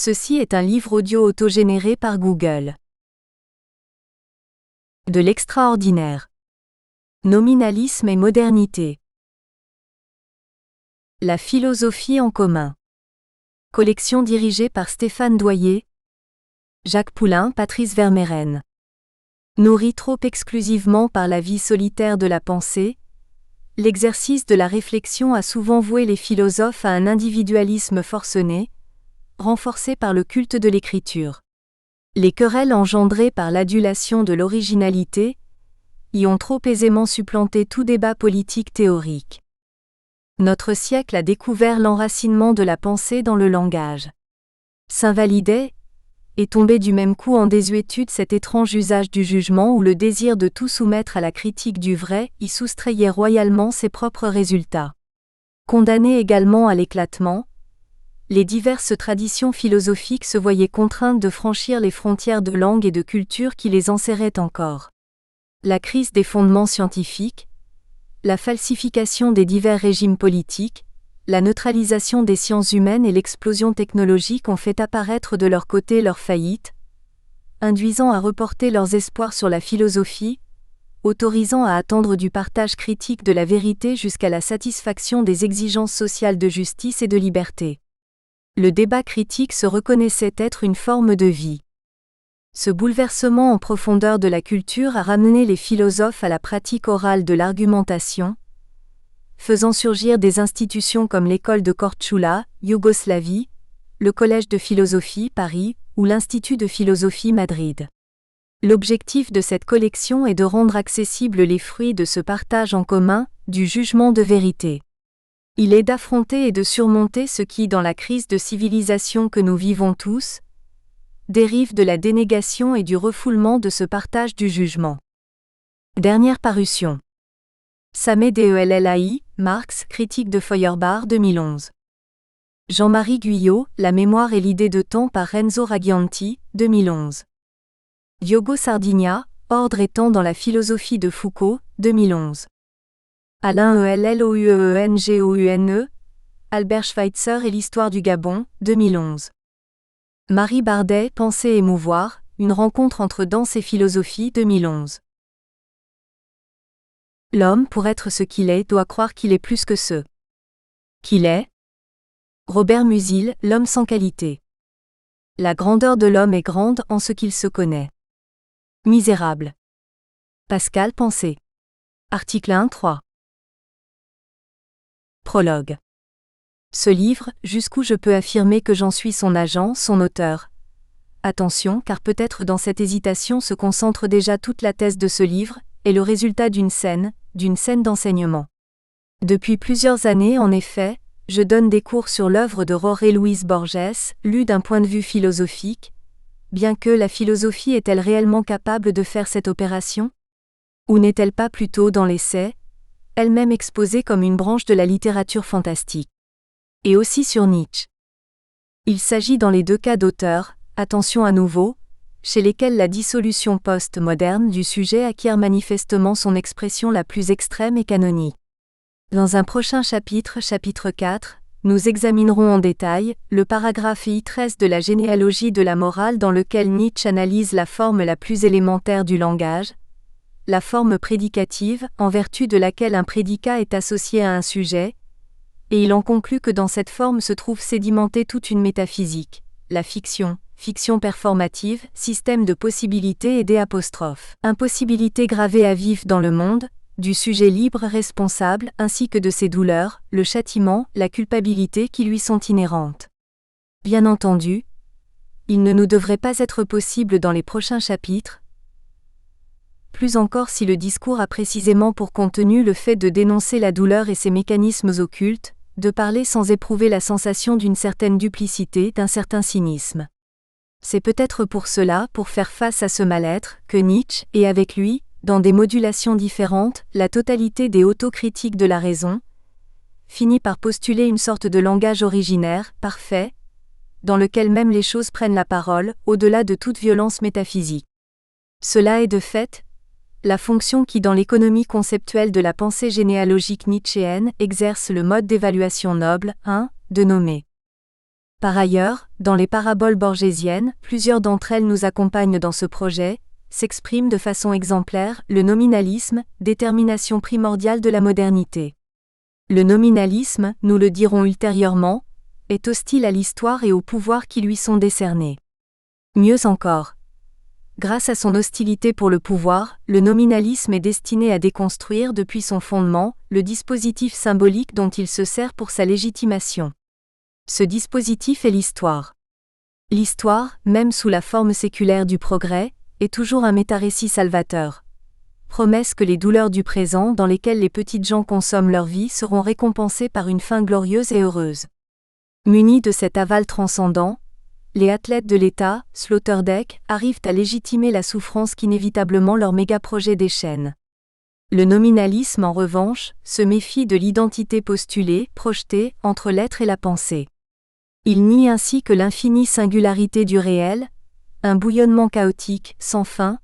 Ceci est un livre audio autogénéré par Google. De l'extraordinaire. Nominalisme et modernité. La philosophie en commun. Collection dirigée par Stéphane Doyer, Jacques Poulain, Patrice Vermeyren. Nourri trop exclusivement par la vie solitaire de la pensée, l'exercice de la réflexion a souvent voué les philosophes à un individualisme forcené, renforcé par le culte de l'écriture. Les querelles engendrées par l'adulation de l'originalité y ont trop aisément supplanté tout débat politique théorique. Notre siècle a découvert l'enracinement de la pensée dans le langage. S'invalidait, et tombait du même coup en désuétude cet étrange usage du jugement où le désir de tout soumettre à la critique du vrai y soustrayait royalement ses propres résultats. Condamnées également à l'éclatement, les diverses traditions philosophiques se voyaient contraintes de franchir les frontières de langue et de culture qui les enserraient encore. La crise des fondements scientifiques, la falsification des divers régimes politiques, la neutralisation des sciences humaines et l'explosion technologique ont fait apparaître de leur côté leur faillite, induisant à reporter leurs espoirs sur la philosophie, autorisant à attendre du partage critique de la vérité jusqu'à la satisfaction des exigences sociales de justice et de liberté. Le débat critique se reconnaissait être une forme de vie. Ce bouleversement en profondeur de la culture a ramené les philosophes à la pratique orale de l'argumentation, faisant surgir des institutions comme l'école de Korčula, Yougoslavie, le Collège de philosophie, Paris, ou l'Institut de philosophie, Madrid. L'objectif de cette collection est de rendre accessibles les fruits de ce partage en commun, du jugement de vérité. Il est d'affronter et de surmonter ce qui, dans la crise de civilisation que nous vivons tous, dérive de la dénégation et du refoulement de ce partage du jugement. Dernière parution. Samé Dellai, Marx, critique de Feuerbach 2011. Jean-Marie Guyot, La mémoire et l'idée de temps par Renzo Raggianti, 2011. Diogo Sardigna, Ordre et temps dans la philosophie de Foucault, 2011. Alain Ellouengoune, Albert Schweitzer et l'histoire du Gabon, 2011. Marie Bardet, Penser et mouvoir, une rencontre entre danse et philosophie, 2011. L'homme, pour être ce qu'il est, doit croire qu'il est plus que ce qu'il est. Robert Musil, L'homme sans qualité. La grandeur de l'homme est grande en ce qu'il se connaît. Misérable. Pascal Pensée. Article 1.3. Prologue. Ce livre, jusqu'où je peux affirmer que j'en suis son agent, son auteur. Attention, car peut-être dans cette hésitation se concentre déjà toute la thèse de ce livre, est le résultat d'une scène d'enseignement. Depuis plusieurs années, en effet, je donne des cours sur l'œuvre de Jorge Luis Borges, lue d'un point de vue philosophique, bien que la philosophie est-elle réellement capable de faire cette opération ? Ou n'est-elle pas plutôt dans l'essai, elle-même exposée comme une branche de la littérature fantastique. Et aussi sur Nietzsche. Il s'agit dans les deux cas d'auteurs, attention à nouveau, chez lesquels la dissolution post-moderne du sujet acquiert manifestement son expression la plus extrême et canonique. Dans un prochain chapitre 4, nous examinerons en détail le paragraphe I13 de la généalogie de la morale dans lequel Nietzsche analyse la forme la plus élémentaire du langage, la forme prédicative, en vertu de laquelle un prédicat est associé à un sujet, et il en conclut que dans cette forme se trouve sédimentée toute une métaphysique, la fiction performative, système de possibilités et d'apostrophes. Impossibilité gravée à vif dans le monde, du sujet libre responsable ainsi que de ses douleurs, le châtiment, la culpabilité qui lui sont inhérentes. Bien entendu, il ne nous devrait pas être possible dans les prochains chapitres, plus encore si le discours a précisément pour contenu le fait de dénoncer la douleur et ses mécanismes occultes, de parler sans éprouver la sensation d'une certaine duplicité, d'un certain cynisme. C'est peut-être pour cela, pour faire face à ce mal-être, que Nietzsche, et avec lui, dans des modulations différentes, la totalité des autocritiques de la raison, finit par postuler une sorte de langage originaire, parfait, dans lequel même les choses prennent la parole, au-delà de toute violence métaphysique. Cela est de fait la fonction qui dans l'économie conceptuelle de la pensée généalogique nietzschéenne exerce le mode d'évaluation noble, de nommer Par ailleurs, dans les paraboles borgésiennes, plusieurs d'entre elles nous accompagnent dans ce projet, s'exprime de façon exemplaire le nominalisme, détermination primordiale de la modernité. Le nominalisme, nous le dirons ultérieurement, est hostile à l'histoire et aux pouvoirs qui lui sont décernés. Mieux encore, grâce à son hostilité pour le pouvoir, le nominalisme est destiné à déconstruire depuis son fondement le dispositif symbolique dont il se sert pour sa légitimation. Ce dispositif est l'histoire. L'histoire, même sous la forme séculaire du progrès, est toujours un métarécit salvateur. Promesse que les douleurs du présent dans lesquelles les petites gens consomment leur vie seront récompensées par une fin glorieuse et heureuse. Munis de cet aval transcendant, les athlètes de l'État, Sloterdijk, arrivent à légitimer la souffrance qu'inévitablement leur méga-projet déchaîne. Le nominalisme, en revanche, se méfie de l'identité postulée, projetée, entre l'être et la pensée. Il nie ainsi que l'infinie singularité du réel, un bouillonnement chaotique, sans fin,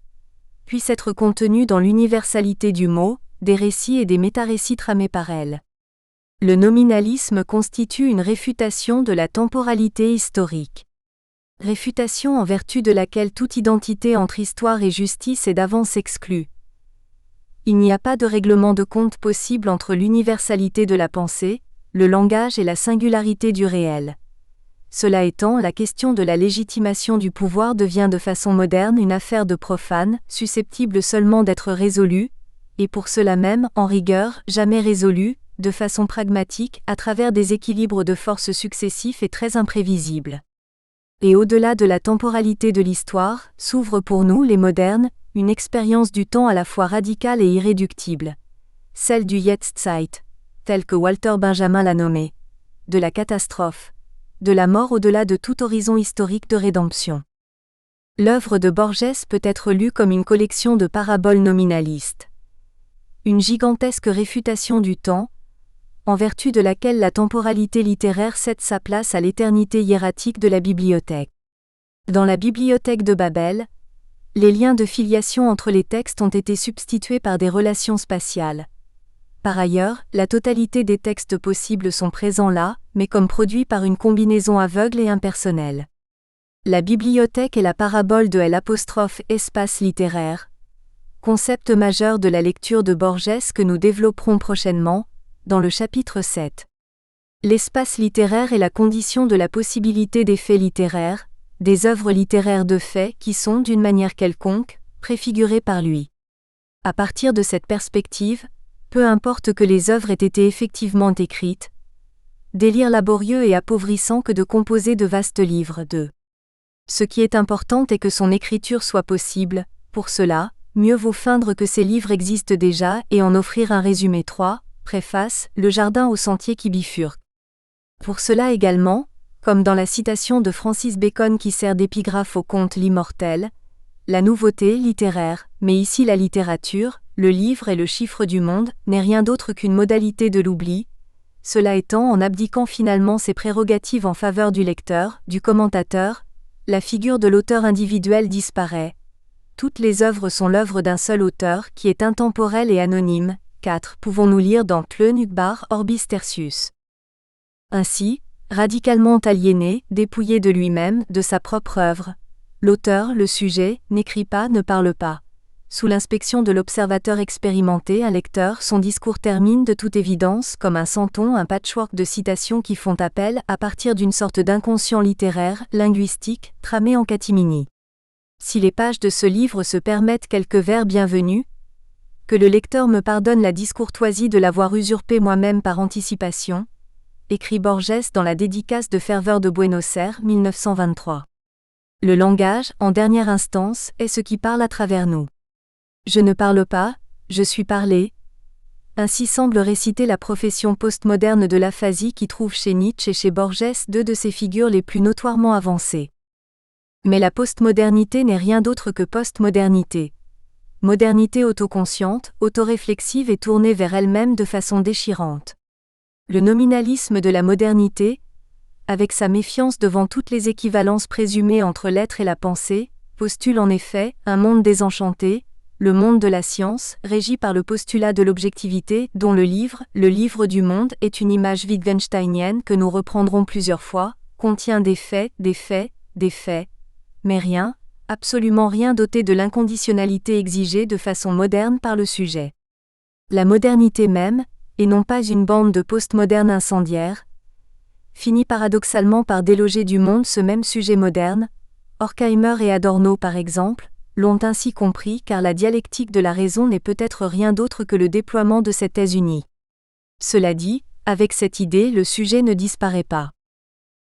puisse être contenu dans l'universalité du mot, des récits et des métarécits tramés par elle. Le nominalisme constitue une réfutation de la temporalité historique. Réfutation en vertu de laquelle toute identité entre histoire et justice est d'avance exclue. Il n'y a pas de règlement de compte possible entre l'universalité de la pensée, le langage et la singularité du réel. Cela étant, la question de la légitimation du pouvoir devient de façon moderne une affaire de profane, susceptible seulement d'être résolue, et pour cela même, en rigueur, jamais résolue, de façon pragmatique, à travers des équilibres de forces successifs et très imprévisibles. Et au-delà de la temporalité de l'histoire, s'ouvre pour nous, les modernes, une expérience du temps à la fois radicale et irréductible. Celle du Jetztzeit, telle que Walter Benjamin l'a nommée, de la catastrophe, de la mort au-delà de tout horizon historique de rédemption. L'œuvre de Borges peut être lue comme une collection de paraboles nominalistes. Une gigantesque réfutation du temps, en vertu de laquelle la temporalité littéraire cède sa place à l'éternité hiératique de la bibliothèque. Dans la bibliothèque de Babel, les liens de filiation entre les textes ont été substitués par des relations spatiales. Par ailleurs, la totalité des textes possibles sont présents là, mais comme produits par une combinaison aveugle et impersonnelle. La bibliothèque est la parabole de l'espace littéraire, concept majeur de la lecture de Borges que nous développerons prochainement, dans le chapitre 7. L'espace littéraire est la condition de la possibilité des faits littéraires, des œuvres littéraires de faits qui sont, d'une manière quelconque, préfigurées par lui. À partir de cette perspective, peu importe que les œuvres aient été effectivement écrites, délire laborieux et appauvrissant que de composer de vastes livres de. Ce qui est important est que son écriture soit possible, pour cela, mieux vaut feindre que ces livres existent déjà et en offrir un résumé. 3. Préface, le jardin au sentier qui bifurque. Pour cela également, comme dans la citation de Francis Bacon qui sert d'épigraphe au conte L'Immortel, la nouveauté littéraire, mais ici la littérature, le livre et le chiffre du monde, n'est rien d'autre qu'une modalité de l'oubli, cela étant en abdiquant finalement ses prérogatives en faveur du lecteur, du commentateur, la figure de l'auteur individuel disparaît. Toutes les œuvres sont l'œuvre d'un seul auteur qui est intemporel et anonyme. 4. Pouvons-nous lire dans Tlönükbar Orbis Tertius. Ainsi, radicalement aliéné, dépouillé de lui-même, de sa propre œuvre, l'auteur, le sujet, n'écrit pas, ne parle pas. Sous l'inspection de l'observateur expérimenté, un lecteur, son discours termine de toute évidence comme un santon, un patchwork de citations qui font appel à partir d'une sorte d'inconscient littéraire, linguistique, tramé en catimini. Si les pages de ce livre se permettent quelques vers bienvenus, que le lecteur me pardonne la discourtoisie de l'avoir usurpé moi-même par anticipation, écrit Borges dans la dédicace de Ferveur de Buenos Aires, 1923. Le langage, en dernière instance, est ce qui parle à travers nous. Je ne parle pas, je suis parlé. Ainsi semble réciter la profession postmoderne de l'aphasie qui trouve chez Nietzsche et chez Borges deux de ses figures les plus notoirement avancées. Mais la postmodernité n'est rien d'autre que postmodernité. Modernité autoconsciente, autoréflexive et tournée vers elle-même de façon déchirante. Le nominalisme de la modernité, avec sa méfiance devant toutes les équivalences présumées entre l'être et la pensée, postule en effet un monde désenchanté, le monde de la science, régi par le postulat de l'objectivité, dont le livre du monde, est une image wittgensteinienne que nous reprendrons plusieurs fois, contient des faits, mais rien, absolument rien doté de l'inconditionnalité exigée de façon moderne par le sujet. La modernité même, et non pas une bande de postmodernes incendiaires, finit paradoxalement par déloger du monde ce même sujet moderne. Horkheimer et Adorno par exemple, l'ont ainsi compris car la dialectique de la raison n'est peut-être rien d'autre que le déploiement de cette thèse unie. Cela dit, avec cette idée le sujet ne disparaît pas.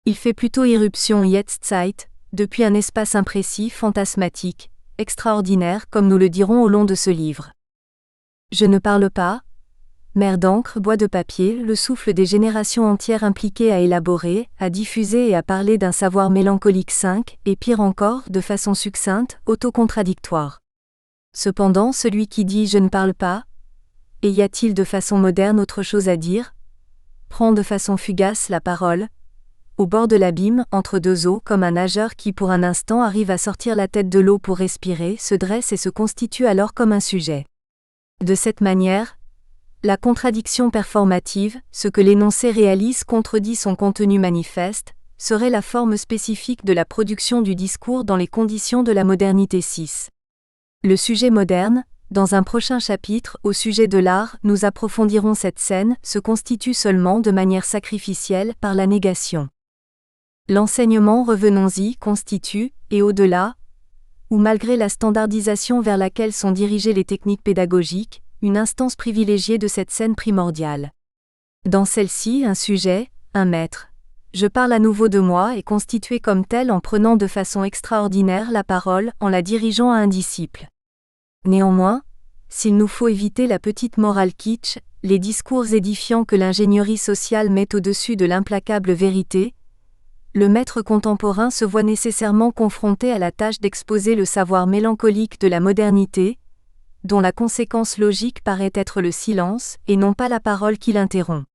Il fait plutôt irruption Jetztzeit, depuis un espace imprécis, fantasmatique, extraordinaire comme nous le dirons au long de ce livre. Je ne parle pas, mer d'encre, bois de papier, le souffle des générations entières impliquées à élaborer, à diffuser et à parler d'un savoir mélancolique et pire encore, de façon succincte, autocontradictoire. Cependant celui qui dit « je ne parle pas », et y a-t-il de façon moderne autre chose à dire, prend de façon fugace la parole, au bord de l'abîme, entre deux eaux, comme un nageur qui pour un instant arrive à sortir la tête de l'eau pour respirer, se dresse et se constitue alors comme un sujet. De cette manière, la contradiction performative, ce que l'énoncé réalise contredit son contenu manifeste, serait la forme spécifique de la production du discours dans les conditions de la modernité 6. Le sujet moderne, dans un prochain chapitre, au sujet de l'art, nous approfondirons cette scène, se constitue seulement de manière sacrificielle par la négation. L'enseignement, revenons-y, constitue, et au-delà, ou malgré la standardisation vers laquelle sont dirigées les techniques pédagogiques, une instance privilégiée de cette scène primordiale. Dans celle-ci, un sujet, un maître. Je parle à nouveau de moi et constitué comme tel en prenant de façon extraordinaire la parole, en la dirigeant à un disciple. Néanmoins, s'il nous faut éviter la petite morale kitsch, les discours édifiants que l'ingénierie sociale met au-dessus de l'implacable vérité, le maître contemporain se voit nécessairement confronté à la tâche d'exposer le savoir mélancolique de la modernité, dont la conséquence logique paraît être le silence, et non pas la parole qui l'interrompt.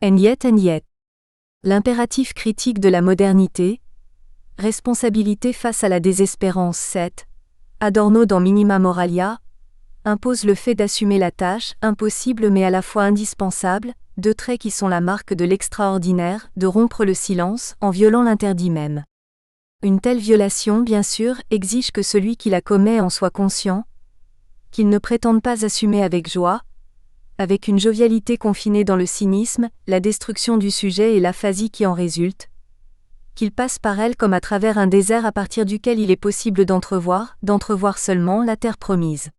And yet. L'impératif critique de la modernité, responsabilité face à la désespérance 7, Adorno dans Minima Moralia, impose le fait d'assumer la tâche, impossible mais à la fois indispensable, deux traits qui sont la marque de l'extraordinaire, de rompre le silence, en violant l'interdit même. Une telle violation, bien sûr, exige que celui qui la commet en soit conscient, qu'il ne prétende pas assumer avec joie, avec une jovialité confinée dans le cynisme, la destruction du sujet et l'aphasie qui en résulte, qu'il passe par elle comme à travers un désert à partir duquel il est possible d'entrevoir seulement la terre promise.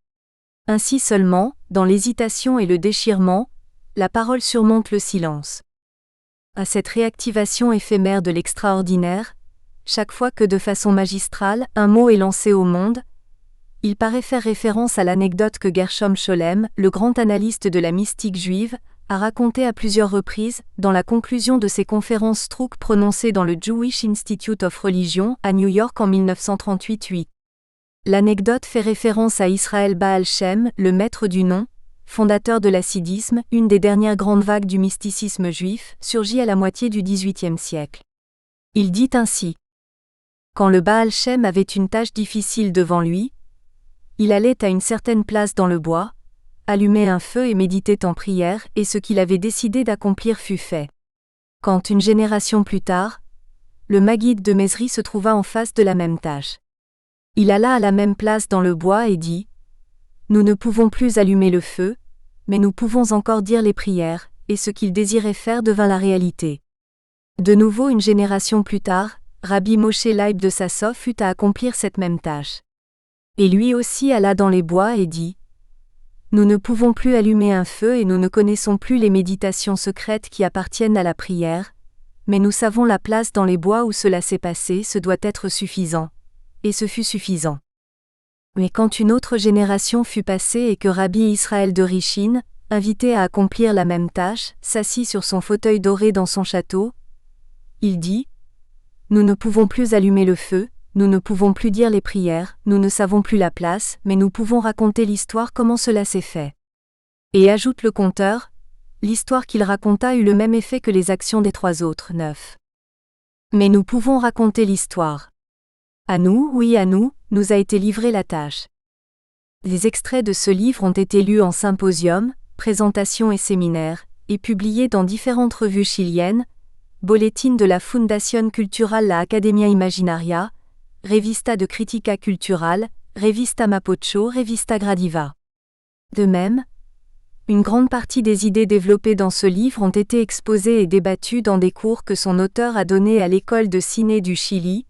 Ainsi seulement, dans l'hésitation et le déchirement, la parole surmonte le silence. À cette réactivation éphémère de l'extraordinaire, chaque fois que de façon magistrale, un mot est lancé au monde, il paraît faire référence à l'anecdote que Gershom Scholem, le grand analyste de la mystique juive, a racontée à plusieurs reprises, dans la conclusion de ses conférences Strouk prononcées dans le Jewish Institute of Religion, à New York en 1938. L'anecdote fait référence à Israël Baal Shem, le maître du nom, fondateur de l'hassidisme, une des dernières grandes vagues du mysticisme juif, surgie à la moitié du XVIIIe siècle. Il dit ainsi: quand le Baal Shem avait une tâche difficile devant lui, il allait à une certaine place dans le bois, allumait un feu et méditait en prière, et ce qu'il avait décidé d'accomplir fut fait. Quand une génération plus tard, le Maguide de Mézerie se trouva en face de la même tâche. Il alla à la même place dans le bois et dit: nous ne pouvons plus allumer le feu, mais nous pouvons encore dire les prières, et ce qu'il désirait faire devint la réalité. De nouveau une génération plus tard, Rabbi Moshe Leib de Sassov eut à accomplir cette même tâche. Et lui aussi alla dans les bois et dit: nous ne pouvons plus allumer un feu et nous ne connaissons plus les méditations secrètes qui appartiennent à la prière, mais nous savons la place dans les bois où cela s'est passé, ce doit être suffisant. Et ce fut suffisant. Mais quand une autre génération fut passée et que Rabbi Israël de Rishon, invité à accomplir la même tâche, s'assit sur son fauteuil doré dans son château, il dit: nous ne pouvons plus allumer le feu, nous ne pouvons plus dire les prières, nous ne savons plus la place, mais nous pouvons raconter l'histoire comment cela s'est fait. Et ajoute le conteur: l'histoire qu'il raconta eut le même effet que les actions des trois autres 9. Mais nous pouvons raconter l'histoire. À nous, oui à nous, nous a été livrée la tâche. Les extraits de ce livre ont été lus en symposium, présentations et séminaires, et publiés dans différentes revues chiliennes, Boletín de la Fundación Cultural La Academia Imaginaria, Revista de Crítica Cultural, Revista Mapocho, Revista Gradiva. De même, une grande partie des idées développées dans ce livre ont été exposées et débattues dans des cours que son auteur a donnés à l'école de ciné du Chili,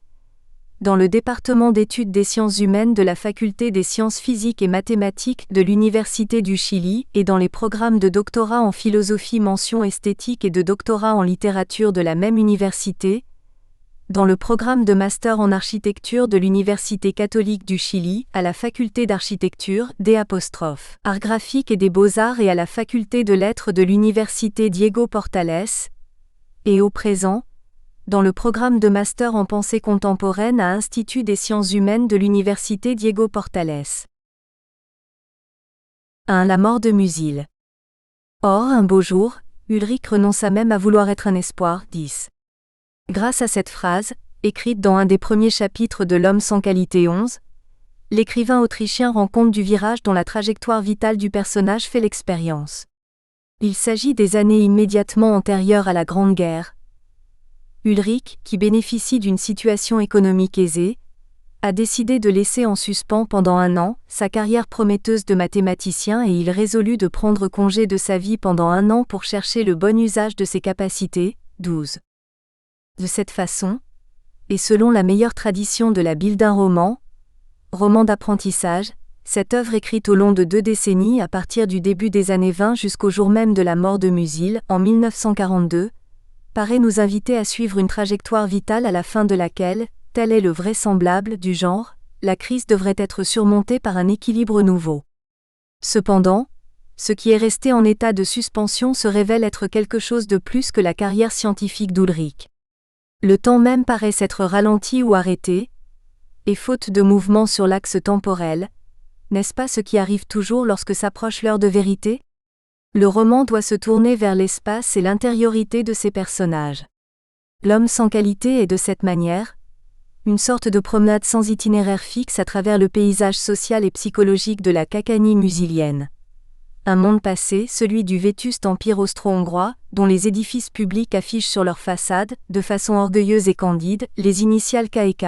dans le département d'études des sciences humaines de la faculté des sciences physiques et mathématiques de l'Université du Chili et dans les programmes de doctorat en philosophie mention esthétique et de doctorat en littérature de la même université, dans le programme de master en architecture de l'Université catholique du Chili, à la faculté d'architecture, Arts graphiques et des beaux-arts et à la faculté de lettres de l'Université Diego Portales, et au présent, dans le programme de master en pensée contemporaine à Institut des sciences humaines de l'Université Diego Portales. 1. La mort de Musil. Or, un beau jour, Ulrich renonça même à vouloir être un espoir. 10. Grâce à cette phrase, écrite dans un des premiers chapitres de L'homme sans qualité 11, l'écrivain autrichien rend compte du virage dont la trajectoire vitale du personnage fait l'expérience. Il s'agit des années immédiatement antérieures à la Grande Guerre. Ulrich, qui bénéficie d'une situation économique aisée, a décidé de laisser en suspens pendant 1 an sa carrière prometteuse de mathématicien et il résolut de prendre congé de sa vie pendant 1 an pour chercher le bon usage de ses capacités. 12. De cette façon, et selon la meilleure tradition de la Bible d'un roman d'apprentissage, cette œuvre écrite au long de 2 décennies à partir du début des années 20 jusqu'au jour même de la mort de Musil, en 1942, paraît nous inviter à suivre une trajectoire vitale à la fin de laquelle, tel est le vraisemblable du genre, la crise devrait être surmontée par un équilibre nouveau. Cependant, ce qui est resté en état de suspension se révèle être quelque chose de plus que la carrière scientifique d'Ulrich. Le temps même paraît s'être ralenti ou arrêté, et faute de mouvement sur l'axe temporel, n'est-ce pas ce qui arrive toujours lorsque s'approche l'heure de vérité ? Le roman doit se tourner vers l'espace et l'intériorité de ses personnages. L'homme sans qualité est de cette manière, une sorte de promenade sans itinéraire fixe à travers le paysage social et psychologique de la Cacanie musilienne. Un monde passé, celui du vétuste empire austro-hongrois, dont les édifices publics affichent sur leur façade, de façon orgueilleuse et candide, les initiales KEK,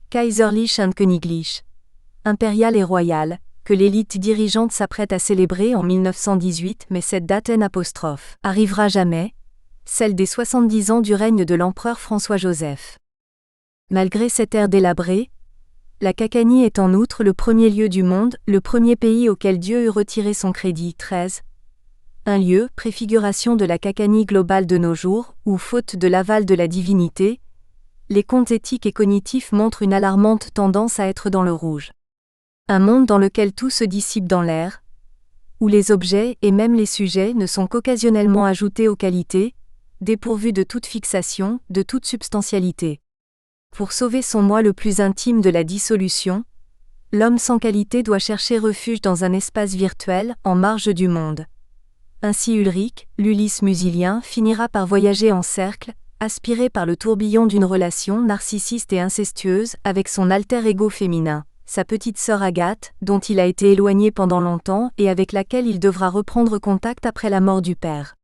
Kaiserlich und Königlich, impérial et royal, que l'élite dirigeante s'apprête à célébrer en 1918, mais cette date arrivera jamais, celle des 70 ans du règne de l'empereur François-Joseph. Malgré cette ère délabrée, la Cacanie est en outre le premier lieu du monde, le premier pays auquel Dieu eut retiré son crédit. 13. Un lieu, préfiguration de la Cacanie globale de nos jours, où, faute de l'aval de la divinité, les comptes éthiques et cognitifs montrent une alarmante tendance à être dans le rouge. Un monde dans lequel tout se dissipe dans l'air, où les objets et même les sujets ne sont qu'occasionnellement ajoutés aux qualités, dépourvus de toute fixation, de toute substantialité. Pour sauver son moi le plus intime de la dissolution, l'homme sans qualité doit chercher refuge dans un espace virtuel, en marge du monde. Ainsi Ulrich, l'Ulysse musilien, finira par voyager en cercle, aspiré par le tourbillon d'une relation narcissiste et incestueuse avec son alter ego féminin, sa petite sœur Agathe, dont il a été éloigné pendant longtemps et avec laquelle il devra reprendre contact après la mort du père.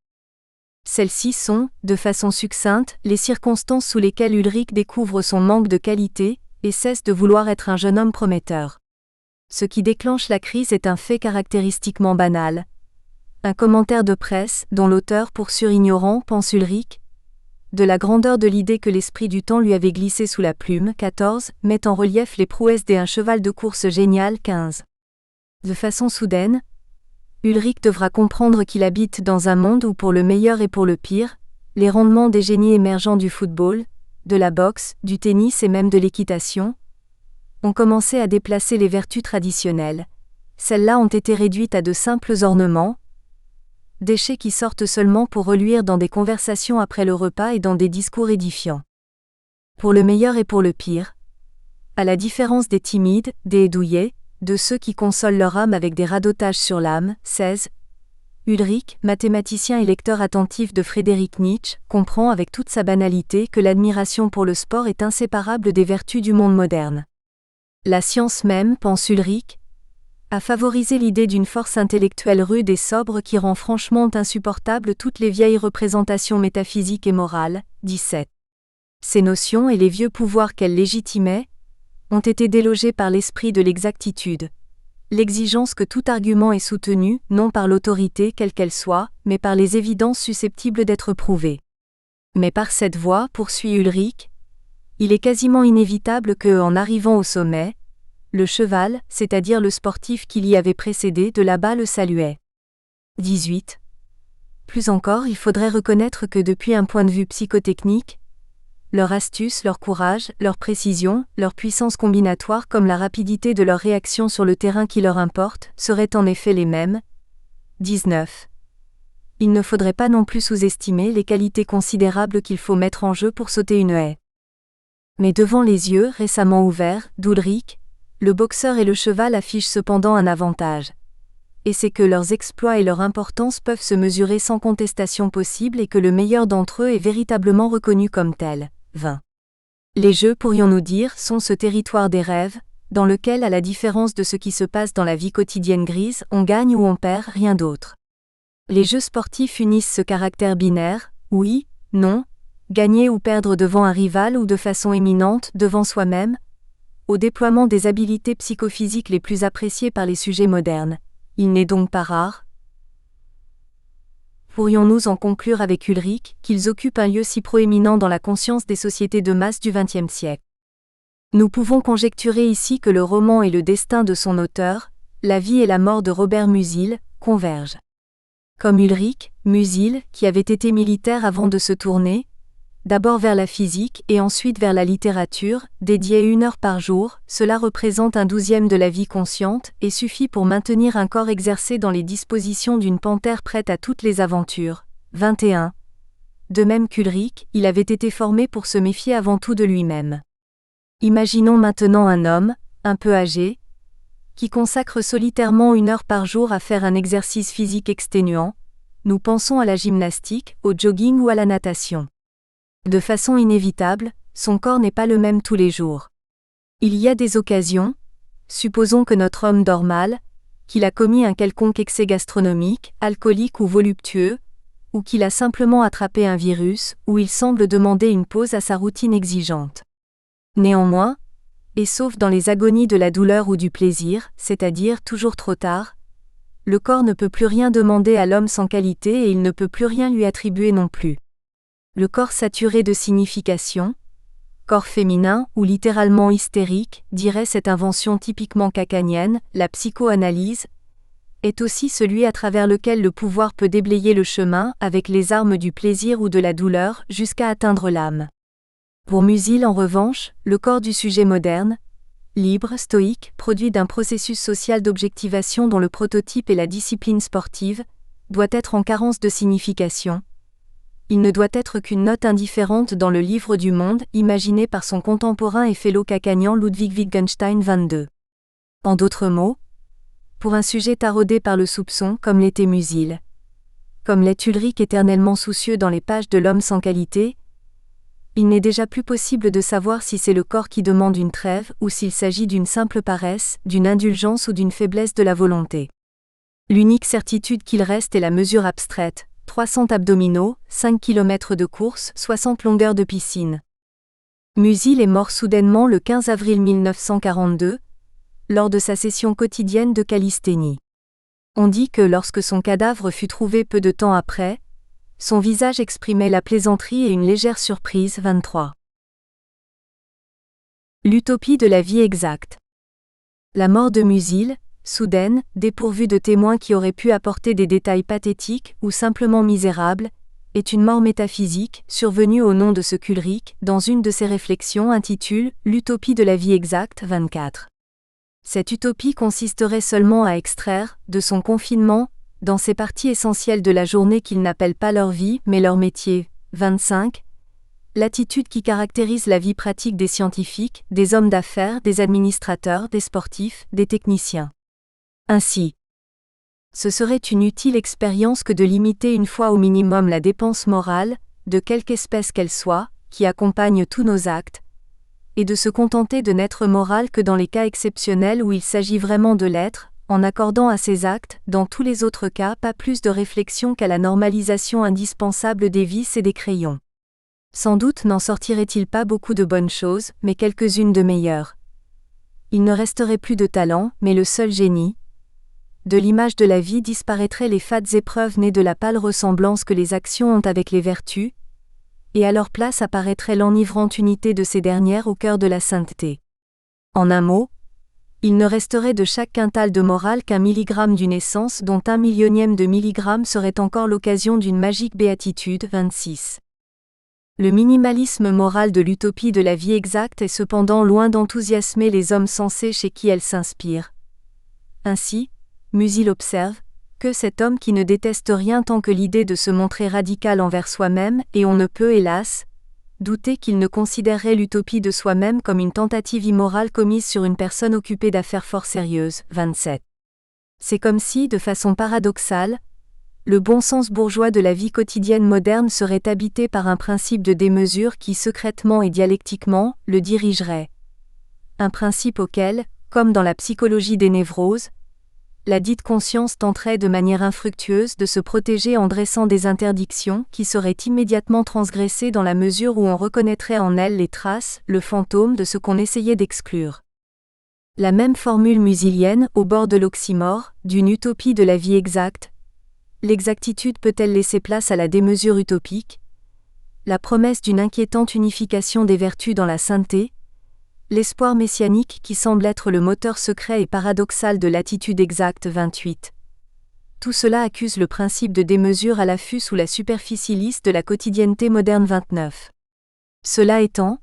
Celles-ci sont, de façon succincte, les circonstances sous lesquelles Ulrich découvre son manque de qualité et cesse de vouloir être un jeune homme prometteur. Ce qui déclenche la crise est un fait caractéristiquement banal. Un commentaire de presse, dont l'auteur pour surignorant pense Ulrich, de la grandeur de l'idée que l'esprit du temps lui avait glissé sous la plume. 14, met en relief les prouesses d'un cheval de course génial. 15. De façon soudaine, Ulrich devra comprendre qu'il habite dans un monde où pour le meilleur et pour le pire, les rendements des génies émergents du football, de la boxe, du tennis et même de l'équitation, ont commencé à déplacer les vertus traditionnelles. Celles-là ont été réduites à de simples ornements, déchets qui sortent seulement pour reluire dans des conversations après le repas et dans des discours édifiants. Pour le meilleur et pour le pire, à la différence des timides, des douillets, de ceux qui consolent leur âme avec des radotages sur l'âme. 16. Ulrich, mathématicien et lecteur attentif de Friedrich Nietzsche, comprend avec toute sa banalité que l'admiration pour le sport est inséparable des vertus du monde moderne. La science même, pense Ulrich, à favoriser l'idée d'une force intellectuelle rude et sobre qui rend franchement insupportable toutes les vieilles représentations métaphysiques et morales. 17. Ces notions et les vieux pouvoirs qu'elles légitimaient ont été délogés par l'esprit de l'exactitude, l'exigence que tout argument est soutenu, non par l'autorité quelle qu'elle soit, mais par les évidences susceptibles d'être prouvées. Mais par cette voie, poursuit Ulrich, il est quasiment inévitable que, en arrivant au sommet, le cheval, c'est-à-dire le sportif qui l'y avait précédé, de là-bas le saluait. 18. Plus encore, il faudrait reconnaître que depuis un point de vue psychotechnique, leur astuce, leur courage, leur précision, leur puissance combinatoire comme la rapidité de leur réaction sur le terrain qui leur importe, seraient en effet les mêmes. 19. Il ne faudrait pas non plus sous-estimer les qualités considérables qu'il faut mettre en jeu pour sauter une haie. Mais devant les yeux récemment ouverts d'Ulrich, le boxeur et le cheval affichent cependant un avantage. Et c'est que leurs exploits et leur importance peuvent se mesurer sans contestation possible et que le meilleur d'entre eux est véritablement reconnu comme tel. 20. Les jeux, pourrions-nous dire, sont ce territoire des rêves, dans lequel, à la différence de ce qui se passe dans la vie quotidienne grise, on gagne ou on perd, rien d'autre. Les jeux sportifs unissent ce caractère binaire, oui, non, gagner ou perdre devant un rival ou de façon éminente devant soi-même, au déploiement des habiletés psychophysiques les plus appréciées par les sujets modernes. Il n'est donc pas rare, pourrions-nous en conclure avec Ulrich, qu'ils occupent un lieu si proéminent dans la conscience des sociétés de masse du XXe siècle. Nous pouvons conjecturer ici que le roman et le destin de son auteur, la vie et la mort de Robert Musil, convergent. Comme Ulrich, Musil, qui avait été militaire avant de se tourner, d'abord vers la physique et ensuite vers la littérature, dédiait 1 heure par jour, cela représente 1/12 de la vie consciente et suffit pour maintenir un corps exercé dans les dispositions d'une panthère prête à toutes les aventures. 21. De même qu'Ulrich, il avait été formé pour se méfier avant tout de lui-même. Imaginons maintenant un homme, un peu âgé, qui consacre solitairement 1 heure par jour à faire un exercice physique exténuant. Nous pensons à la gymnastique, au jogging ou à la natation. De façon inévitable, son corps n'est pas le même tous les jours. Il y a des occasions, supposons que notre homme dort mal, qu'il a commis un quelconque excès gastronomique, alcoolique ou voluptueux, ou qu'il a simplement attrapé un virus, où il semble demander une pause à sa routine exigeante. Néanmoins, et sauf dans les agonies de la douleur ou du plaisir, c'est-à-dire toujours trop tard, le corps ne peut plus rien demander à l'homme sans qualité et il ne peut plus rien lui attribuer non plus. Le corps saturé de signification, corps féminin ou littéralement hystérique, dirait cette invention typiquement kacanienne, la psychoanalyse, est aussi celui à travers lequel le pouvoir peut déblayer le chemin avec les armes du plaisir ou de la douleur jusqu'à atteindre l'âme. Pour Musil en revanche, le corps du sujet moderne, libre, stoïque, produit d'un processus social d'objectivation dont le prototype est la discipline sportive, doit être en carence de signification. Il ne doit être qu'une note indifférente dans le livre du monde, imaginé par son contemporain et fellow kacanian Ludwig Wittgenstein 22. En d'autres mots, pour un sujet taraudé par le soupçon comme l'était Musil, comme l'est Ulrich éternellement soucieux dans les pages de l'homme sans qualité, il n'est déjà plus possible de savoir si c'est le corps qui demande une trêve ou s'il s'agit d'une simple paresse, d'une indulgence ou d'une faiblesse de la volonté. L'unique certitude qu'il reste est la mesure abstraite, 300 abdominaux, 5 km de course, 60 longueurs de piscine. Musil est mort soudainement le 15 avril 1942, lors de sa session quotidienne de calisthénie. On dit que lorsque son cadavre fut trouvé peu de temps après, son visage exprimait la plaisanterie et une légère surprise. 23. L'utopie de la vie exacte. La mort de Musil, soudaine, dépourvue de témoins qui auraient pu apporter des détails pathétiques ou simplement misérables, est une mort métaphysique, survenue au nom de ce qu'Ulrich, dans une de ses réflexions, intitule « L'utopie de la vie exacte » 24. Cette utopie consisterait seulement à extraire, de son confinement, dans ces parties essentielles de la journée qu'ils n'appellent pas leur vie, mais leur métier. 25. L'attitude qui caractérise la vie pratique des scientifiques, des hommes d'affaires, des administrateurs, des sportifs, des techniciens. Ainsi, ce serait une utile expérience que de limiter une fois au minimum la dépense morale, de quelque espèce qu'elle soit, qui accompagne tous nos actes, et de se contenter de n'être moral que dans les cas exceptionnels où il s'agit vraiment de l'être, en accordant à ces actes, dans tous les autres cas, pas plus de réflexion qu'à la normalisation indispensable des vices et des crayons. Sans doute n'en sortirait-il pas beaucoup de bonnes choses, mais quelques-unes de meilleures. Il ne resterait plus de talent, mais le seul génie. De l'image de la vie disparaîtraient les fades épreuves nées de la pâle ressemblance que les actions ont avec les vertus, et à leur place apparaîtrait l'enivrante unité de ces dernières au cœur de la sainteté. En un mot, il ne resterait de chaque quintal de morale qu'un milligramme d'une essence dont 1/1000 de milligramme serait encore l'occasion d'une magique béatitude. 26. Le minimalisme moral de l'utopie de la vie exacte est cependant loin d'enthousiasmer les hommes sensés chez qui elle s'inspire. Ainsi, Musil observe que cet homme qui ne déteste rien tant que l'idée de se montrer radical envers soi-même, et on ne peut, hélas, douter qu'il ne considérerait l'utopie de soi-même comme une tentative immorale commise sur une personne occupée d'affaires fort sérieuses. 27. C'est comme si, de façon paradoxale, le bon sens bourgeois de la vie quotidienne moderne serait habité par un principe de démesure qui secrètement et dialectiquement le dirigerait. Un principe auquel, comme dans la psychologie des névroses, la dite conscience tenterait de manière infructueuse de se protéger en dressant des interdictions qui seraient immédiatement transgressées dans la mesure où on reconnaîtrait en elles les traces, le fantôme de ce qu'on essayait d'exclure. La même formule musilienne, au bord de l'oxymore, d'une utopie de la vie exacte. L'exactitude peut-elle laisser place à la démesure utopique? La promesse d'une inquiétante unification des vertus dans la sainteté? L'espoir messianique qui semble être le moteur secret et paradoxal de l'attitude exacte. 28. Tout cela accuse le principe de démesure à l'affût sous la superficie lisse de la quotidienneté moderne. 29. Cela étant,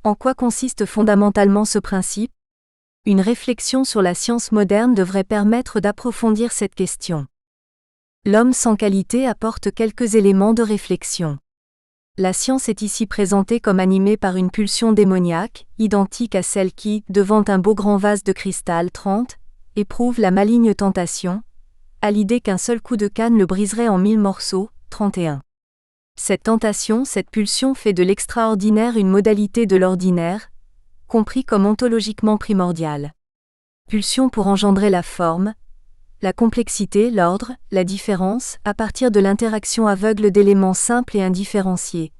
en quoi consiste fondamentalement ce principe? Une réflexion sur la science moderne devrait permettre d'approfondir cette question. L'homme sans qualité apporte quelques éléments de réflexion. La science est ici présentée comme animée par une pulsion démoniaque, identique à celle qui, devant un beau grand vase de cristal 30, éprouve la maligne tentation, à l'idée qu'un seul coup de canne le briserait en 1000 morceaux. 31. Cette tentation, cette pulsion fait de l'extraordinaire une modalité de l'ordinaire, compris comme ontologiquement primordial. Pulsion pour engendrer la forme, la complexité, l'ordre, la différence, à partir de l'interaction aveugle d'éléments simples et indifférenciés.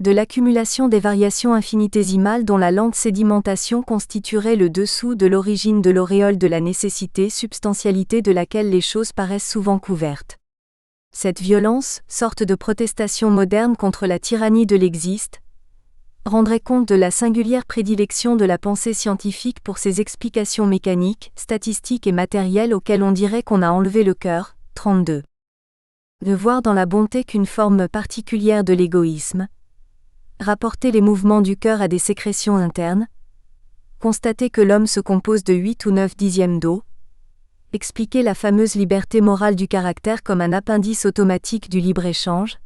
De l'accumulation des variations infinitésimales dont la lente sédimentation constituerait le dessous de l'origine de l'auréole de la nécessité, substantialité de laquelle les choses paraissent souvent couvertes. Cette violence, sorte de protestation moderne contre la tyrannie de l'existe, rendrait compte de la singulière prédilection de la pensée scientifique pour ces explications mécaniques, statistiques et matérielles auxquelles on dirait qu'on a enlevé le cœur. 32. De voir dans la bonté qu'une forme particulière de l'égoïsme, rapporter les mouvements du cœur à des sécrétions internes, constater que l'homme se compose de 8 ou 9 dixièmes d'eau, expliquer la fameuse liberté morale du caractère comme un appendice automatique du libre-échange,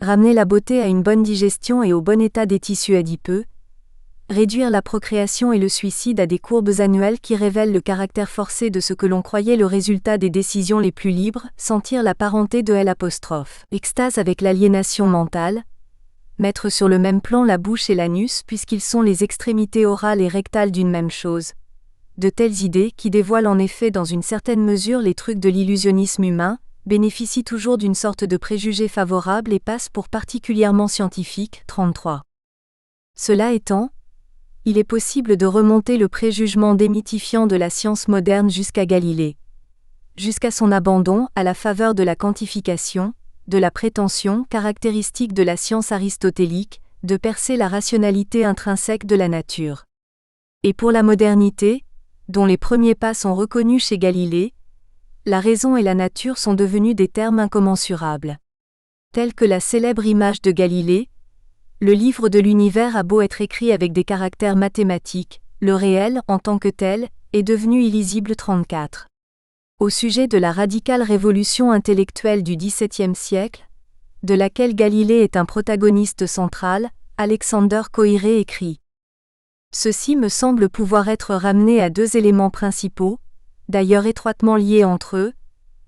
ramener la beauté à une bonne digestion et au bon état des tissus adipeux, réduire la procréation et le suicide à des courbes annuelles qui révèlent le caractère forcé de ce que l'on croyait le résultat des décisions les plus libres, sentir la parenté de L'. Extase avec l'aliénation mentale, mettre sur le même plan la bouche et l'anus puisqu'ils sont les extrémités orales et rectales d'une même chose. De telles idées, qui dévoilent en effet dans une certaine mesure les trucs de l'illusionnisme humain, bénéficient toujours d'une sorte de préjugé favorable et passent pour particulièrement scientifiques. 33. Cela étant, il est possible de remonter le préjugement démythifiant de la science moderne jusqu'à Galilée. Jusqu'à son abandon à la faveur de la quantification, de la prétention caractéristique de la science aristotélique, de percer la rationalité intrinsèque de la nature. Et pour la modernité, dont les premiers pas sont reconnus chez Galilée, la raison et la nature sont devenus des termes incommensurables. Telle que la célèbre image de Galilée, le livre de l'univers a beau être écrit avec des caractères mathématiques, le réel, en tant que tel, est devenu illisible. 34. Au sujet de la radicale révolution intellectuelle du XVIIe siècle, de laquelle Galilée est un protagoniste central, Alexander Coiré écrit : ceci me semble pouvoir être ramené à deux éléments principaux, d'ailleurs étroitement liés entre eux,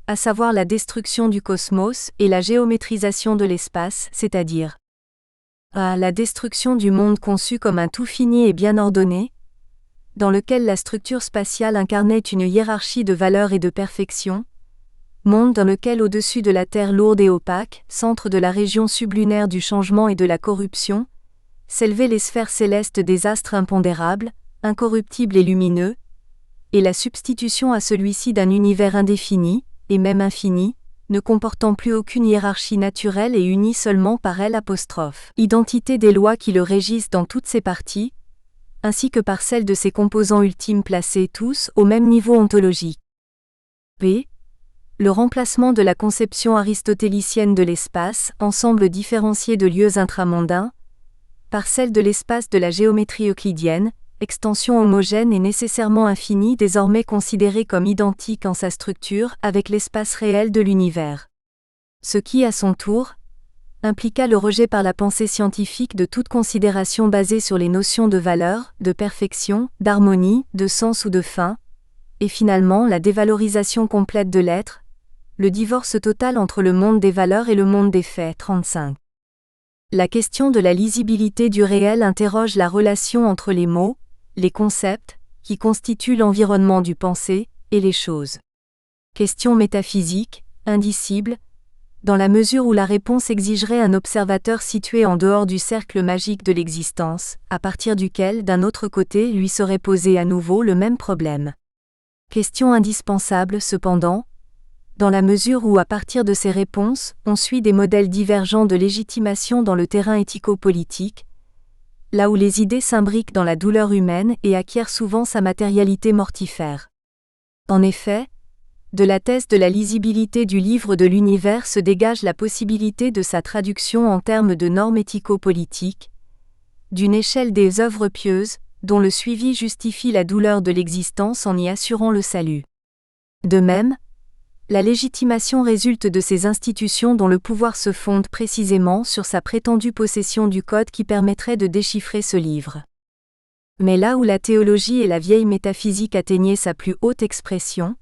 à savoir la destruction du cosmos et la géométrisation de l'espace, c'est-à-dire a. La destruction du monde conçu comme un tout fini et bien ordonné, dans lequel la structure spatiale incarnait une hiérarchie de valeurs et de perfection, monde dans lequel au-dessus de la Terre lourde et opaque, centre de la région sublunaire du changement et de la corruption, s'élevaient les sphères célestes des astres impondérables, incorruptibles et lumineux, et la substitution à celui-ci d'un univers indéfini, et même infini, ne comportant plus aucune hiérarchie naturelle et uni seulement par elle identité des lois qui le régissent dans toutes ses parties, ainsi que par celle de ses composants ultimes placés tous au même niveau ontologique. P. Le remplacement de la conception aristotélicienne de l'espace, ensemble différencié de lieux intramondains, par celle de l'espace de la géométrie euclidienne, extension homogène et nécessairement infinie désormais considérée comme identique en sa structure avec l'espace réel de l'univers. Ce qui, à son tour, impliqua le rejet par la pensée scientifique de toute considération basée sur les notions de valeur, de perfection, d'harmonie, de sens ou de fin, et finalement la dévalorisation complète de l'être, le divorce total entre le monde des valeurs et le monde des faits. 35. La question de la lisibilité du réel interroge la relation entre les mots, les concepts, qui constituent l'environnement du pensée, et les choses. Question métaphysique, indicible, dans la mesure où la réponse exigerait un observateur situé en dehors du cercle magique de l'existence, à partir duquel, d'un autre côté, lui serait posé à nouveau le même problème. Question indispensable, cependant, dans la mesure où, à partir de ces réponses, on suit des modèles divergents de légitimation dans le terrain éthico-politique, là où les idées s'imbriquent dans la douleur humaine et acquièrent souvent sa matérialité mortifère. En effet, de la thèse de la lisibilité du livre de l'univers se dégage la possibilité de sa traduction en termes de normes éthico-politiques, d'une échelle des œuvres pieuses, dont le suivi justifie la douleur de l'existence en y assurant le salut. De même, la légitimation résulte de ces institutions dont le pouvoir se fonde précisément sur sa prétendue possession du code qui permettrait de déchiffrer ce livre. Mais là où la théologie et la vieille métaphysique atteignaient sa plus haute expression,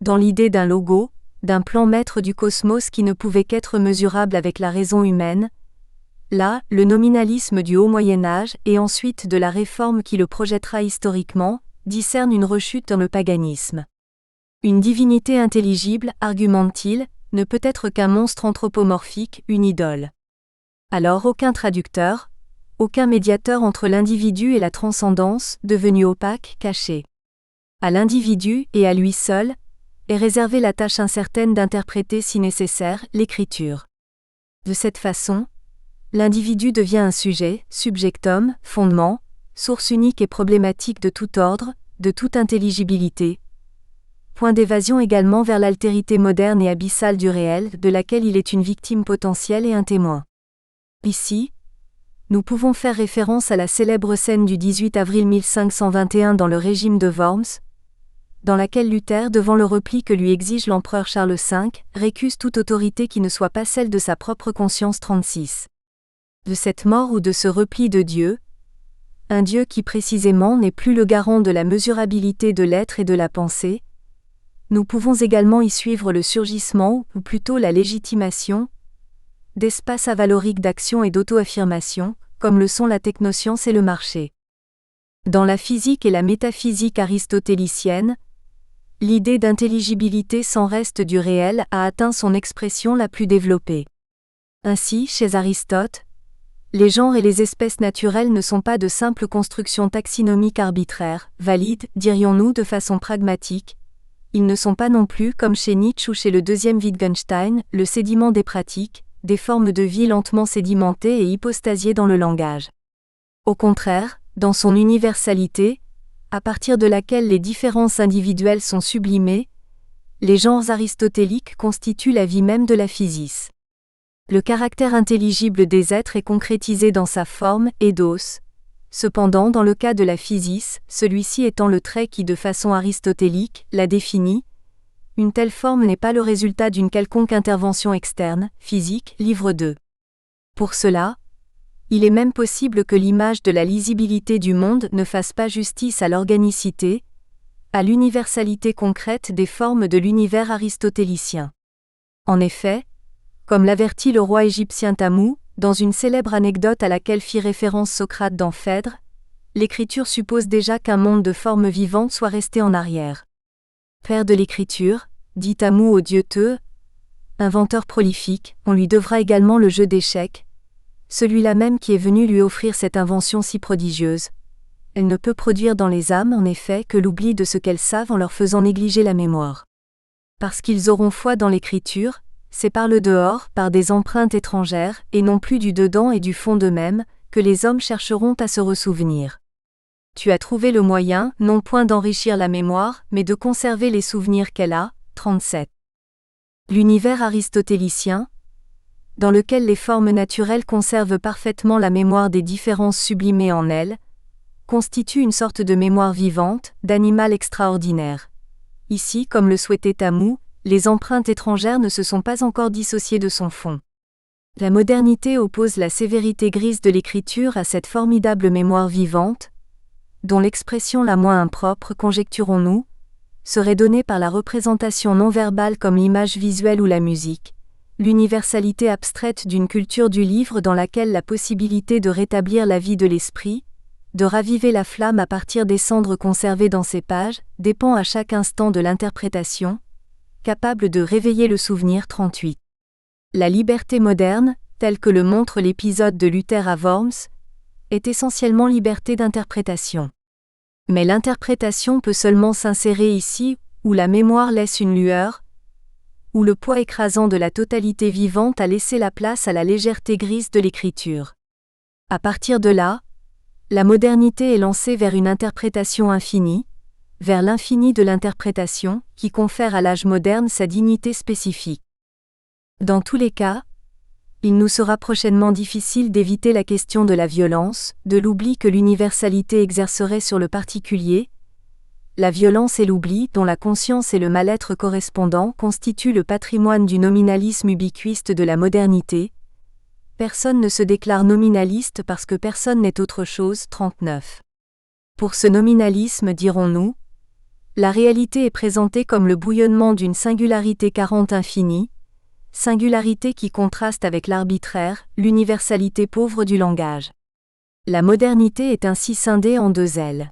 dans l'idée d'un logo, d'un plan maître du cosmos qui ne pouvait qu'être mesurable avec la raison humaine, là, le nominalisme du Haut Moyen-Âge et ensuite de la Réforme qui le projettera historiquement, discerne une rechute dans le paganisme. Une divinité intelligible, argumente-t-il, ne peut être qu'un monstre anthropomorphique, une idole. Alors aucun traducteur, aucun médiateur entre l'individu et la transcendance, devenu opaque, caché. À l'individu, et à lui seul, est réservée la tâche incertaine d'interpréter si nécessaire l'écriture. De cette façon, l'individu devient un sujet, subjectum, fondement, source unique et problématique de tout ordre, de toute intelligibilité. Point d'évasion également vers l'altérité moderne et abyssale du réel, de laquelle il est une victime potentielle et un témoin. Ici, nous pouvons faire référence à la célèbre scène du 18 avril 1521 dans le régime de Worms, dans laquelle Luther, devant le repli que lui exige l'empereur Charles V, récuse toute autorité qui ne soit pas celle de sa propre conscience. 36. De cette mort ou de ce repli de Dieu, un Dieu qui précisément n'est plus le garant de la mesurabilité de l'être et de la pensée, nous pouvons également y suivre le surgissement, ou plutôt la légitimation, d'espaces avaloriques d'action et d'auto-affirmation, comme le sont la technoscience et le marché. Dans la physique et la métaphysique aristotélicienne, l'idée d'intelligibilité sans reste du réel a atteint son expression la plus développée. Ainsi, chez Aristote, les genres et les espèces naturelles ne sont pas de simples constructions taxinomiques arbitraires, valides, dirions-nous de façon pragmatique. Ils ne sont pas non plus, comme chez Nietzsche ou chez le deuxième Wittgenstein, le sédiment des pratiques, des formes de vie lentement sédimentées et hypostasiées dans le langage. Au contraire, dans son universalité, à partir de laquelle les différences individuelles sont sublimées, les genres aristotéliques constituent la vie même de la physis. Le caractère intelligible des êtres est concrétisé dans sa forme, eidos. Cependant, dans le cas de la physis, celui-ci étant le trait qui, de façon aristotélique, la définit, une telle forme n'est pas le résultat d'une quelconque intervention externe, physique, livre 2. Pour cela, il est même possible que l'image de la lisibilité du monde ne fasse pas justice à l'organicité, à l'universalité concrète des formes de l'univers aristotélicien. En effet, comme l'avertit le roi égyptien Tamou, dans une célèbre anecdote à laquelle fit référence Socrate dans Phèdre, l'écriture suppose déjà qu'un monde de formes vivantes soit resté en arrière. Père de l'écriture, dit Tammuz au dieu Theu, inventeur prolifique, on lui devra également le jeu d'échecs, celui-là même qui est venu lui offrir cette invention si prodigieuse. Elle ne peut produire dans les âmes, en effet, que l'oubli de ce qu'elles savent en leur faisant négliger la mémoire. Parce qu'ils auront foi dans l'écriture, c'est par le dehors, par des empreintes étrangères, et non plus du dedans et du fond d'eux-mêmes, que les hommes chercheront à se ressouvenir. Tu as trouvé le moyen, non point d'enrichir la mémoire, mais de conserver les souvenirs qu'elle a. 37. L'univers aristotélicien, dans lequel les formes naturelles conservent parfaitement la mémoire des différences sublimées en elles, constitue une sorte de mémoire vivante, d'animal extraordinaire. Ici, comme le souhaitait Tammuz, les empreintes étrangères ne se sont pas encore dissociées de son fond. La modernité oppose la sévérité grise de l'écriture à cette formidable mémoire vivante, dont l'expression la moins impropre, conjecturons-nous, serait donnée par la représentation non verbale comme l'image visuelle ou la musique, l'universalité abstraite d'une culture du livre dans laquelle la possibilité de rétablir la vie de l'esprit, de raviver la flamme à partir des cendres conservées dans ces pages, dépend à chaque instant de l'interprétation, capable de réveiller le souvenir. 38. La liberté moderne, telle que le montre l'épisode de Luther à Worms, est essentiellement liberté d'interprétation. Mais l'interprétation peut seulement s'insérer ici, où la mémoire laisse une lueur, où le poids écrasant de la totalité vivante a laissé la place à la légèreté grise de l'écriture. À partir de là, la modernité est lancée vers une interprétation infinie, vers l'infini de l'interprétation, qui confère à l'âge moderne sa dignité spécifique. Dans tous les cas, il nous sera prochainement difficile d'éviter la question de la violence, de l'oubli que l'universalité exercerait sur le particulier. La violence et l'oubli, dont la conscience et le mal-être correspondant, constituent le patrimoine du nominalisme ubiquiste de la modernité. Personne ne se déclare nominaliste parce que personne n'est autre chose. 39. Pour ce nominalisme, dirons-nous, la réalité est présentée comme le bouillonnement d'une singularité carente infinie, singularité qui contraste avec l'arbitraire, l'universalité pauvre du langage. La modernité est ainsi scindée en deux ailes.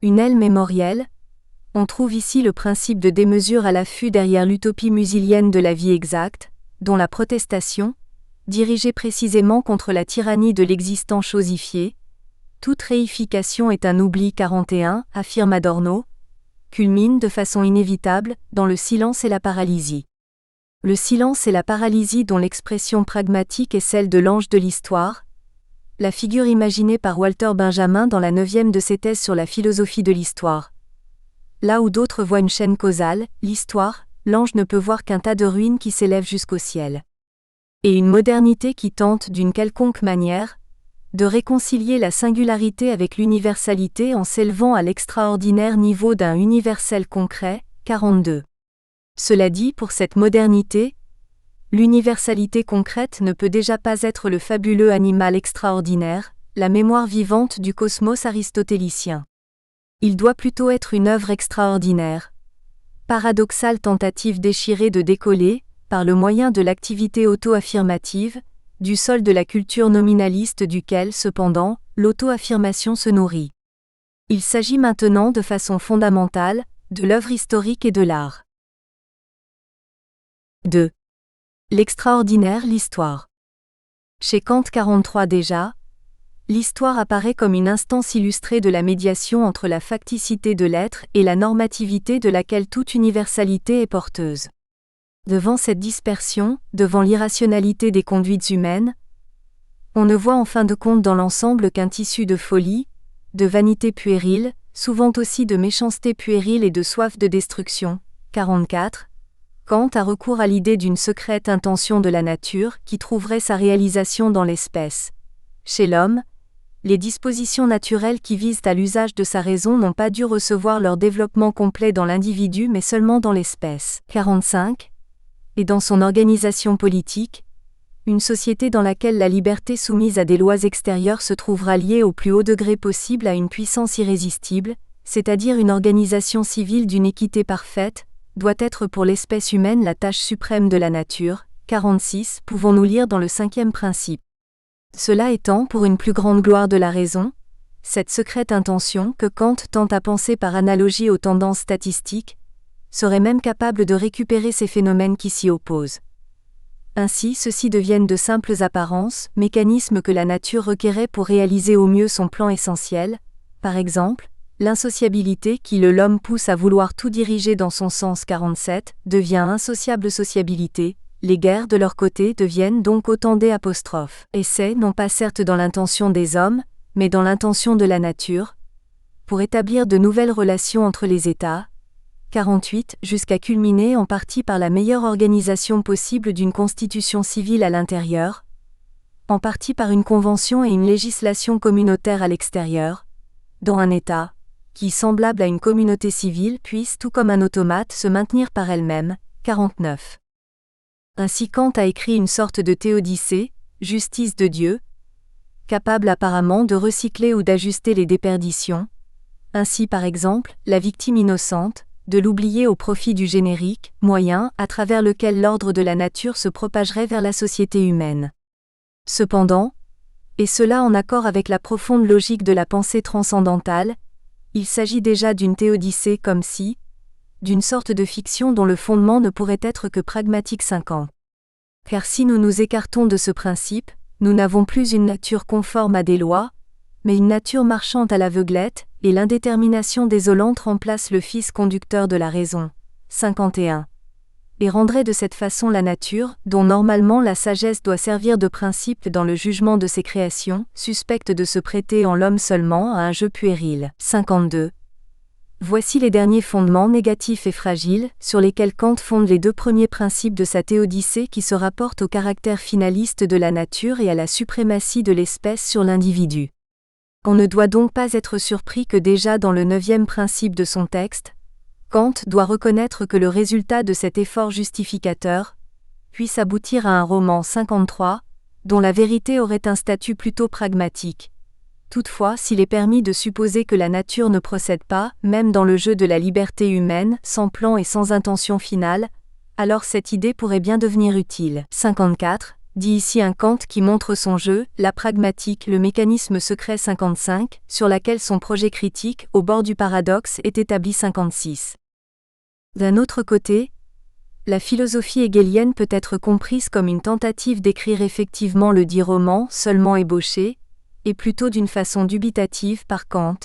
Une aile mémorielle, on trouve ici le principe de démesure à l'affût derrière l'utopie musilienne de la vie exacte, dont la protestation, dirigée précisément contre la tyrannie de l'existant chosifié, toute réification est un oubli. 41, affirme Adorno, culmine de façon inévitable dans le silence et la paralysie. Le silence et la paralysie dont l'expression pragmatique est celle de l'ange de l'histoire, la figure imaginée par Walter Benjamin dans la 9e de ses thèses sur la philosophie de l'histoire. Là où d'autres voient une chaîne causale, l'histoire, l'ange ne peut voir qu'un tas de ruines qui s'élèvent jusqu'au ciel. Et une modernité qui tente d'une quelconque manière de réconcilier la singularité avec l'universalité en s'élevant à l'extraordinaire niveau d'un universel concret. 42. Cela dit, pour cette modernité, l'universalité concrète ne peut déjà pas être le fabuleux animal extraordinaire, la mémoire vivante du cosmos aristotélicien. Il doit plutôt être une œuvre extraordinaire, paradoxale tentative déchirée de décoller, par le moyen de l'activité auto-affirmative, du sol de la culture nominaliste duquel, cependant, l'auto-affirmation se nourrit. Il s'agit maintenant de façon fondamentale, de l'œuvre historique et de l'art. 2. L'extraordinaire, l'histoire. Chez Kant 43 déjà, l'histoire apparaît comme une instance illustrée de la médiation entre la facticité de l'être et la normativité de laquelle toute universalité est porteuse. Devant cette dispersion, devant l'irrationalité des conduites humaines, on ne voit en fin de compte dans l'ensemble qu'un tissu de folie, de vanité puérile, souvent aussi de méchanceté puérile et de soif de destruction. 44. Kant a recours à l'idée d'une secrète intention de la nature qui trouverait sa réalisation dans l'espèce. Chez l'homme, les dispositions naturelles qui visent à l'usage de sa raison n'ont pas dû recevoir leur développement complet dans l'individu mais seulement dans l'espèce. 45. Et dans son organisation politique, une société dans laquelle la liberté soumise à des lois extérieures se trouvera liée au plus haut degré possible à une puissance irrésistible, c'est-à-dire une organisation civile d'une équité parfaite, doit être pour l'espèce humaine la tâche suprême de la nature. 46. Pouvons-nous lire dans le 5e principe. Cela étant pour une plus grande gloire de la raison, cette secrète intention que Kant tente à penser par analogie aux tendances statistiques, serait même capable de récupérer ces phénomènes qui s'y opposent. Ainsi, ceux-ci deviennent de simples apparences, mécanismes que la nature requérait pour réaliser au mieux son plan essentiel, par exemple, l'insociabilité qui l'homme pousse à vouloir tout diriger dans son sens 47, devient insociable sociabilité, les guerres de leur côté deviennent donc autant essais non pas certes dans l'intention des hommes, mais dans l'intention de la nature, pour établir de nouvelles relations entre les États, 48, jusqu'à culminer en partie par la meilleure organisation possible d'une constitution civile à l'intérieur, en partie par une convention et une législation communautaire à l'extérieur, dans un État, qui, semblable à une communauté civile, puisse, tout comme un automate, se maintenir par elle-même, 49. Ainsi Kant a écrit une sorte de théodicée, justice de Dieu, capable apparemment de recycler ou d'ajuster les déperditions, ainsi par exemple, la victime innocente, de l'oublier au profit du générique, moyen, à travers lequel l'ordre de la nature se propagerait vers la société humaine. Cependant, et cela en accord avec la profonde logique de la pensée transcendantale, il s'agit déjà d'une théodicée comme si, d'une sorte de fiction dont le fondement ne pourrait être que pragmatique 50. Car si nous nous écartons de ce principe, nous n'avons plus une nature conforme à des lois, mais une nature marchant à l'aveuglette, et l'indétermination désolante remplace le fils conducteur de la raison. 51. Et rendrait de cette façon la nature, dont normalement la sagesse doit servir de principe dans le jugement de ses créations, suspecte de se prêter en l'homme seulement à un jeu puéril. 52. Voici les derniers fondements négatifs et fragiles, sur lesquels Kant fonde les deux premiers principes de sa théodicée qui se rapportent au caractère finaliste de la nature et à la suprématie de l'espèce sur l'individu. On ne doit donc pas être surpris que déjà dans le 9e principe de son texte, Kant doit reconnaître que le résultat de cet effort justificateur puisse aboutir à un roman 53, dont la vérité aurait un statut plutôt pragmatique. Toutefois, s'il est permis de supposer que la nature ne procède pas, même dans le jeu de la liberté humaine, sans plan et sans intention finale, alors cette idée pourrait bien devenir utile. 54. Dit ici un Kant qui montre son jeu, la pragmatique, le mécanisme secret 55, sur laquelle son projet critique, au bord du paradoxe, est établi 56. D'un autre côté, la philosophie hegelienne peut être comprise comme une tentative d'écrire effectivement le dit roman, seulement ébauché, et plutôt d'une façon dubitative par Kant.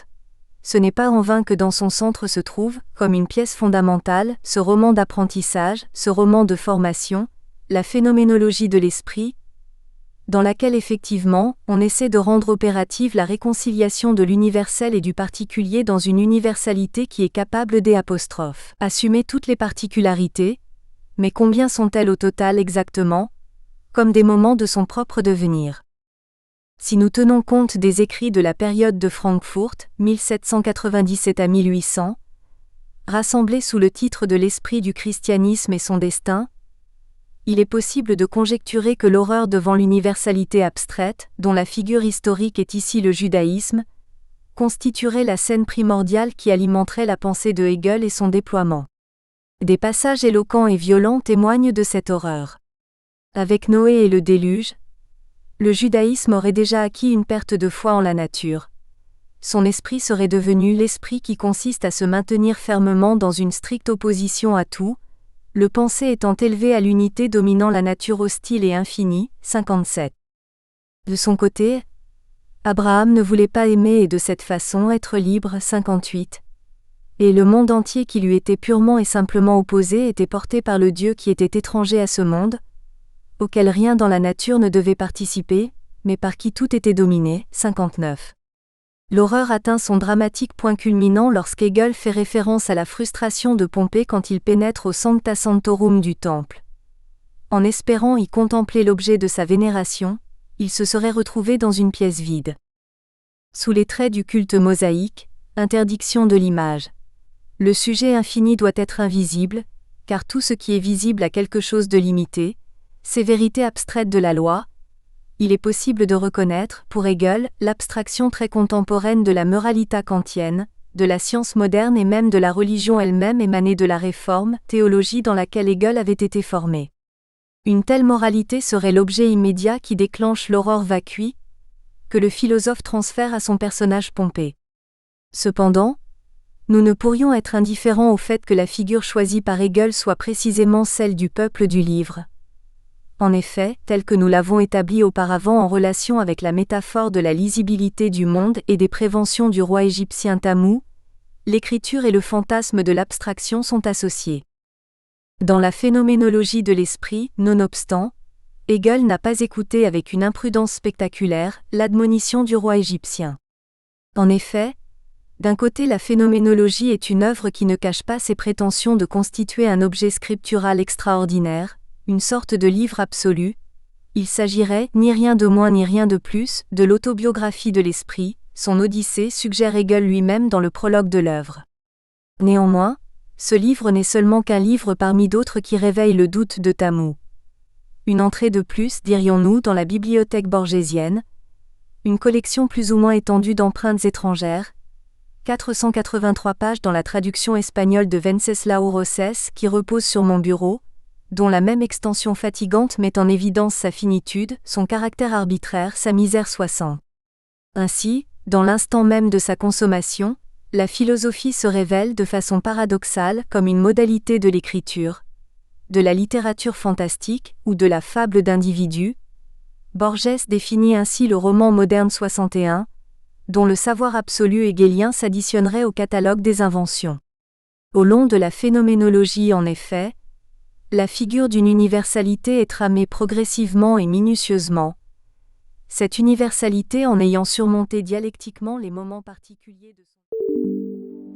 Ce n'est pas en vain que dans son centre se trouve, comme une pièce fondamentale, ce roman d'apprentissage, ce roman de formation, la phénoménologie de l'esprit, dans laquelle effectivement, on essaie de rendre opérative la réconciliation de l'universel et du particulier dans une universalité qui est capable d'assumer toutes les particularités, mais combien sont-elles au total exactement, comme des moments de son propre devenir. Si nous tenons compte des écrits de la période de Francfort, 1797 à 1800, rassemblés sous le titre de l'esprit du christianisme et son destin, il est possible de conjecturer que l'horreur devant l'universalité abstraite, dont la figure historique est ici le judaïsme, constituerait la scène primordiale qui alimenterait la pensée de Hegel et son déploiement. Des passages éloquents et violents témoignent de cette horreur. Avec Noé et le déluge, le judaïsme aurait déjà acquis une perte de foi en la nature. Son esprit serait devenu l'esprit qui consiste à se maintenir fermement dans une stricte opposition à tout, le pensée étant élevé à l'unité dominant la nature hostile et infinie, 57. De son côté, Abraham ne voulait pas aimer et de cette façon être libre, 58. Et le monde entier qui lui était purement et simplement opposé était porté par le Dieu qui était étranger à ce monde, auquel rien dans la nature ne devait participer, mais par qui tout était dominé, 59. L'horreur atteint son dramatique point culminant lorsqu'Hegel fait référence à la frustration de Pompée quand il pénètre au Sancta Sanctorum du temple. En espérant y contempler l'objet de sa vénération, il se serait retrouvé dans une pièce vide. Sous les traits du culte mosaïque, interdiction de l'image. Le sujet infini doit être invisible, car tout ce qui est visible a quelque chose de limité, sévérité abstraite de la loi. Il est possible de reconnaître, pour Hegel, l'abstraction très contemporaine de la moralita kantienne, de la science moderne et même de la religion elle-même émanée de la Réforme, théologie dans laquelle Hegel avait été formé. Une telle moralité serait l'objet immédiat qui déclenche l'aurore vacui, que le philosophe transfère à son personnage Pompée. Cependant, nous ne pourrions être indifférents au fait que la figure choisie par Hegel soit précisément celle du peuple du livre. En effet, tel que nous l'avons établi auparavant en relation avec la métaphore de la lisibilité du monde et des préventions du roi égyptien Tamou, l'écriture et le fantasme de l'abstraction sont associés. Dans la phénoménologie de l'esprit, nonobstant, Hegel n'a pas écouté avec une imprudence spectaculaire l'admonition du roi égyptien. En effet, d'un côté la phénoménologie est une œuvre qui ne cache pas ses prétentions de constituer un objet scriptural extraordinaire, une sorte de livre absolu. Il s'agirait, ni rien de moins ni rien de plus, de l'autobiographie de l'esprit, son Odyssée suggère Hegel lui-même dans le prologue de l'œuvre. Néanmoins, ce livre n'est seulement qu'un livre parmi d'autres qui réveille le doute de Tamou. Une entrée de plus, dirions-nous, dans la bibliothèque borgésienne, une collection plus ou moins étendue d'empreintes étrangères, 483 pages dans la traduction espagnole de Wenceslao Rosses qui repose sur mon bureau, dont la même extension fatigante met en évidence sa finitude, son caractère arbitraire, sa misère soissante. Ainsi, dans l'instant même de sa consommation, la philosophie se révèle de façon paradoxale comme une modalité de l'écriture, de la littérature fantastique ou de la fable d'individus. Borges définit ainsi le roman moderne 61, dont le savoir absolu hegelien s'additionnerait au catalogue des inventions. Au long de la phénoménologie en effet, la figure d'une universalité est tramée progressivement et minutieusement, cette universalité en ayant surmonté dialectiquement les moments particuliers de son...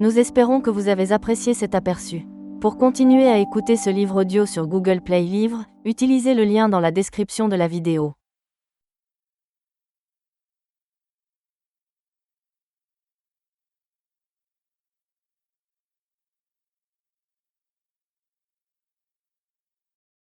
Nous espérons que vous avez apprécié cet aperçu. Pour continuer à écouter ce livre audio sur Google Play Livres, utilisez le lien dans la description de la vidéo.